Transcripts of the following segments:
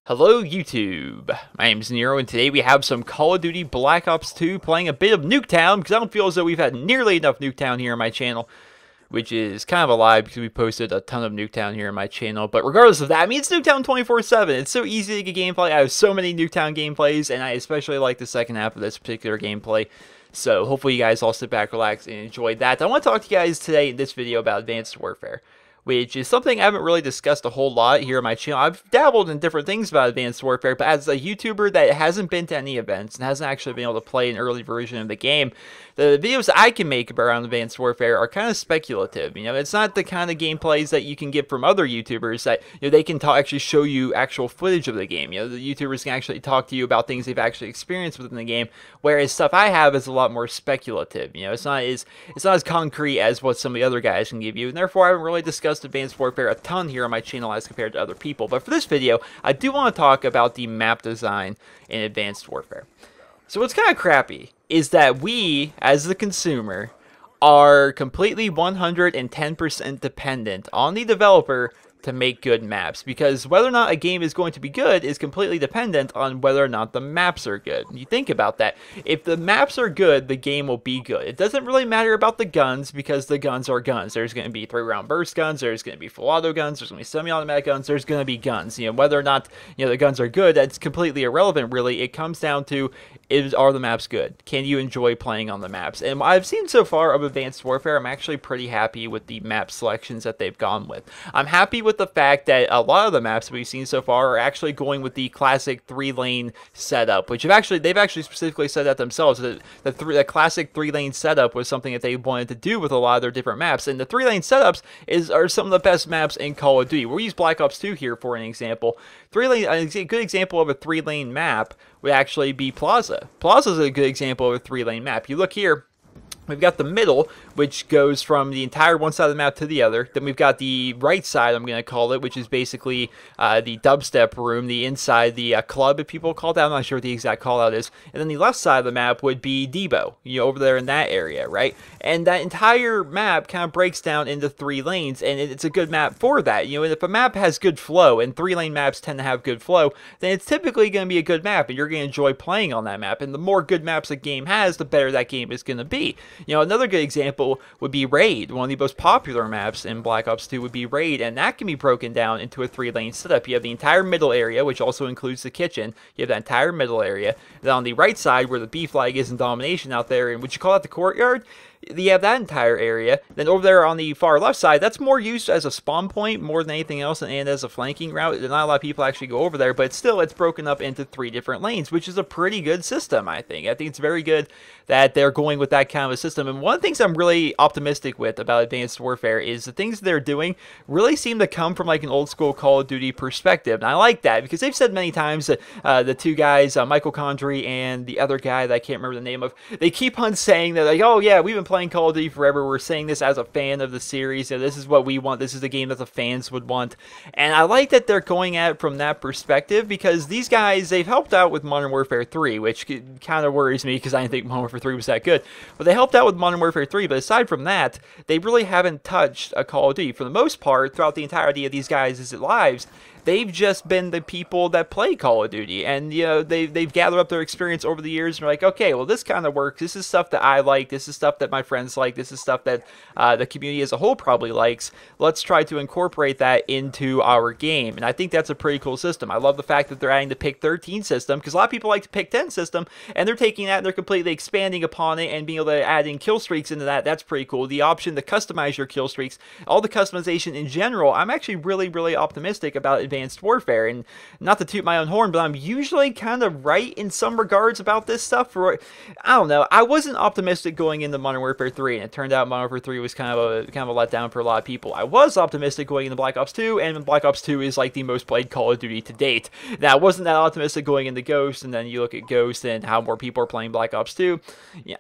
Hello YouTube, my name is Nero, and today we have some Call of Duty Black Ops 2 playing a bit of Nuketown, because I don't feel as though we've had nearly enough Nuketown here on my channel, which is kind of a lie because we posted a ton of Nuketown here on my channel. But regardless of that, I mean, it's Nuketown 24/7. It's so easy to get gameplay. I have so many Nuketown gameplays, and I especially like the second half of this particular gameplay. So hopefully you guys all sit back, relax, and enjoy that. I want to talk to you guys today in this video about Advanced Warfare, which is something I haven't really discussed a whole lot here on my channel. I've dabbled in different things about Advanced Warfare, but as a YouTuber that hasn't been to any events and hasn't actually been able to play an early version of the game, the videos I can make around Advanced Warfare are kind of speculative. You know, it's not the kind of gameplays that you can get from other YouTubers that, you know, they can actually show you actual footage of the game. You know, the YouTubers can actually talk to you about things they've actually experienced within the game, whereas stuff I have is a lot more speculative. You know, it's not as concrete as what some of the other guys can give you, and therefore I haven't really discussed Advanced Warfare a ton here on my channel as compared to other people. But for this video, I do want to talk about the map design in Advanced Warfare. So what's kind of crappy is that we, as the consumer, are completely 110% dependent on the developer to make good maps, because whether or not a game is going to be good is completely dependent on whether or not the maps are good. You think about that. If the maps are good, the game will be good. It doesn't really matter about the guns, because the guns are guns. There's going to be 3-round burst guns, there's going to be full auto guns, there's going to be semi-automatic guns, there's going to be guns. You know, whether or not, you know, the guns are good, that's completely irrelevant, really. It comes down to, are the maps good? Can you enjoy playing on the maps? And what I've seen so far of Advanced Warfare, I'm actually pretty happy with the map selections that they've gone with. I'm happy with the fact that a lot of the maps we've seen so far are actually going with the classic 3-lane setup, which they've actually specifically said that themselves. The classic 3-lane setup was something that they wanted to do with a lot of their different maps, and the 3-lane setups are some of the best maps in Call of Duty. We'll use Black Ops 2 here for an example. A good example of a 3-lane map would actually be Plaza. Plaza is a good example of a 3-lane map. You look here, we've got the middle, which goes from the entire one side of the map to the other. Then we've got the right side, I'm going to call it, which is basically the dubstep room, the inside, the club, if people call that. I'm not sure what the exact call out is. And then the left side of the map would be Debo, you know, over there in that area, right? And that entire map kind of breaks down into 3 lanes, and it's a good map for that. You know, and if a map has good flow, and 3-lane maps tend to have good flow, then it's typically going to be a good map, and you're going to enjoy playing on that map. And the more good maps a game has, the better that game is going to be. You know, another good example would be Raid. One of the most popular maps in Black Ops 2 would be Raid, and that can be broken down into a 3-lane setup. You have the entire middle area, which also includes the kitchen. You have that entire middle area. Then on the right side, where the B flag is in domination out there, and would you call that the courtyard? You have that entire area. Then over there on the far left side, that's more used as a spawn point more than anything else, and as a flanking route. Not a lot of people actually go over there, but still, it's broken up into 3 different lanes, which is a pretty good system, I think. I think it's very good that they're going with that kind of a system. And one of the things I'm really optimistic with about Advanced Warfare is the things they're doing really seem to come from like an old school Call of Duty perspective. And I like that, because they've said many times that the 2 guys, Michael Condrey and the other guy that I can't remember the name of, they keep on saying that, like, oh yeah, we've been playing Call of Duty forever. We're saying this as a fan of the series. You know, this is what we want. This is the game that the fans would want. And I like that they're going at it from that perspective, because these guys, they've helped out with Modern Warfare 3, which kind of worries me because I didn't think Modern Warfare 3 was that good. But they helped out with Modern Warfare 3, but aside from that, they really haven't touched a Call of Duty. For the most part, throughout the entirety of these guys' lives, they've just been the people that play Call of Duty, and you know, they've gathered up their experience over the years, and they're like, okay, well, this kind of works. This is stuff that I like. This is stuff that my friends like. This is stuff that the community as a whole probably likes. Let's try to incorporate that into our game, and I think that's a pretty cool system. I love the fact that they're adding the Pick 13 system, because a lot of people like the Pick 10 system, and they're taking that and they're completely expanding upon it and being able to add in kill streaks into that. That's pretty cool. The option to customize your kill streaks, all the customization in general, I'm actually really, really optimistic about Advanced Warfare. And not to toot my own horn, but I'm usually kind of right in some regards about this stuff. I don't know. I wasn't optimistic going into Modern Warfare 3, and it turned out Modern Warfare 3 was kind of a letdown for a lot of people. I was optimistic going into Black Ops 2, and Black Ops 2 is like the most played Call of Duty to date. Now, I wasn't that optimistic going into Ghost, and then you look at Ghost and how more people are playing Black Ops 2.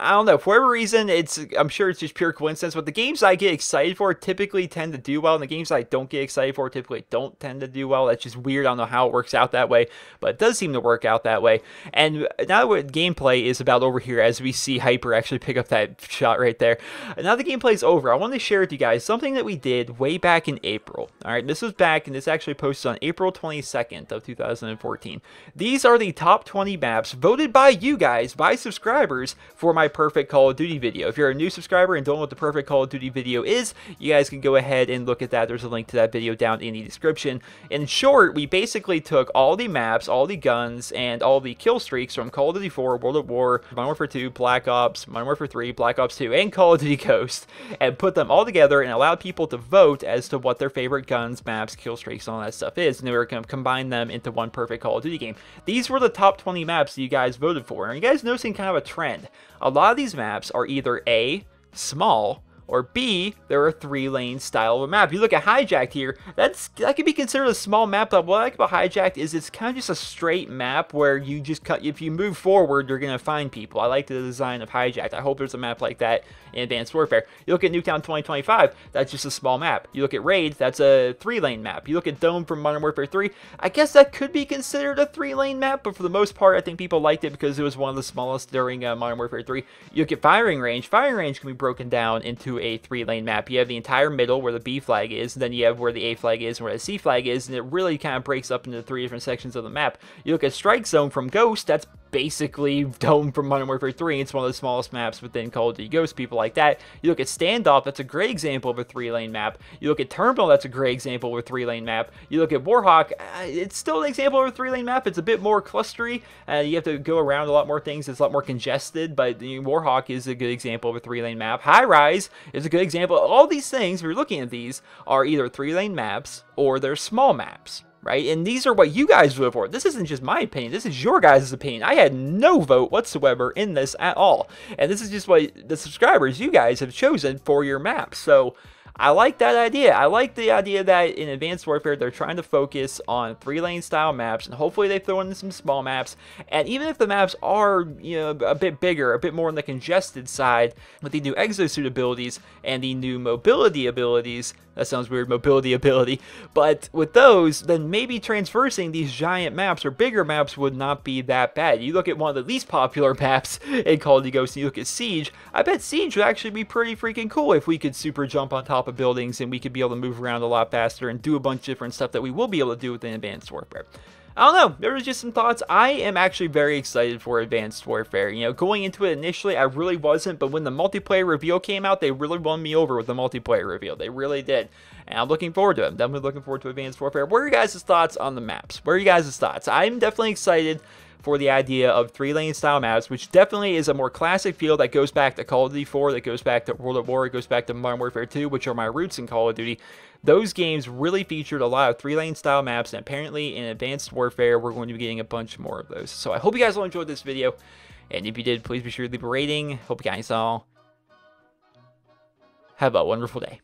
I don't know. For whatever reason, I'm sure it's just pure coincidence, but the games I get excited for typically tend to do well, and the games I don't get excited for typically don't tend to do well. all. That's just weird. I don't know how it works out that way, but it does seem to work out that way. And now what gameplay is about over here, as we see Hyper actually pick up that shot right there. Now the gameplay is over. I want to share with you guys something that we did way back in April. All right, this was back, and this actually posted on April 22nd of 2014. These are the top 20 maps voted by you guys, by subscribers, for my perfect Call of Duty video. If you're a new subscriber and don't know what the perfect Call of Duty video is, you guys can go ahead and look at that. There's a link to that video down in the description. In short, we basically took all the maps, all the guns, and all the kill streaks from Call of Duty 4, World at War, Modern Warfare 2, Black Ops, Modern Warfare 3, Black Ops 2, and Call of Duty Ghost, and put them all together and allowed people to vote as to what their favorite guns, maps, kill streaks, and all that stuff is. And they were going to combine them into one perfect Call of Duty game. These were the top 20 maps that you guys voted for. And are you guys noticing kind of a trend? A lot of these maps are either A, small, or B, they're a 3-lane style of a map. You look at Hijacked here, that could be considered a small map, but what I like about Hijacked is it's kind of just a straight map where you just if you move forward, you're going to find people. I like the design of Hijacked. I hope there's a map like that in Advanced Warfare. You look at Nuketown 2025, that's just a small map. You look at Raid, that's a 3-lane map. You look at Dome from Modern Warfare 3, I guess that could be considered a 3-lane map, but for the most part, I think people liked it because it was one of the smallest during Modern Warfare 3. You look at Firing Range. Firing Range can be broken down into a 3-lane map. You have the entire middle where the B flag is, and then you have where the A flag is and where the C flag is, and it really kind of breaks up into 3 different sections of the map. You look at Strike Zone from Ghost, that's basically Dome from Modern Warfare 3. It's one of the smallest maps within Call of Duty Ghost, people like that. You look at Standoff, that's a great example of a 3-lane map. You look at Terminal, that's a great example of a 3-lane map. You look at Warhawk, it's still an example of a 3-lane map. It's a bit more clustery. You have to go around a lot more things. It's a lot more congested, but Warhawk is a good example of a 3-lane map. High Rise is a good example. All these things, if you're looking at these, are either 3-lane maps or they're small maps. Right? And these are what you guys voted for. This isn't just my opinion. This is your guys' opinion. I had no vote whatsoever in this at all. And this is just what the subscribers, you guys, have chosen for your maps. So I like that idea. I like the idea that in Advanced Warfare, they're trying to focus on 3-lane style maps, and hopefully they throw in some small maps. And even if the maps are, a bit bigger, a bit more on the congested side, with the new exosuit abilities and the new mobility abilities, that sounds weird, mobility ability, but with those, then maybe transversing these giant maps or bigger maps would not be that bad. You look at one of the least popular maps in Call of Duty Ghost, and you look at Siege, I bet Siege would actually be pretty freaking cool if we could super jump on top of buildings and we could be able to move around a lot faster and do a bunch of different stuff that we will be able to do within Advanced Warfare. I don't know, there was just some thoughts. I am actually very excited for Advanced Warfare. Going into it initially, I really wasn't, but when the multiplayer reveal came out, they really won me over with the multiplayer reveal. They really did. And I'm looking forward to it. I'm definitely looking forward to Advanced Warfare. What are your guys' thoughts on the maps? What are you guys' thoughts? I'm definitely excited for the idea of 3-lane style maps, which definitely is a more classic feel that goes back to Call of Duty 4, that goes back to World at War, it goes back to Modern Warfare 2, which are my roots in Call of Duty. Those games really featured a lot of 3-lane style maps, and apparently in Advanced Warfare, we're going to be getting a bunch more of those. So I hope you guys all enjoyed this video, and if you did, please be sure to leave a rating. Hope you guys all have a wonderful day.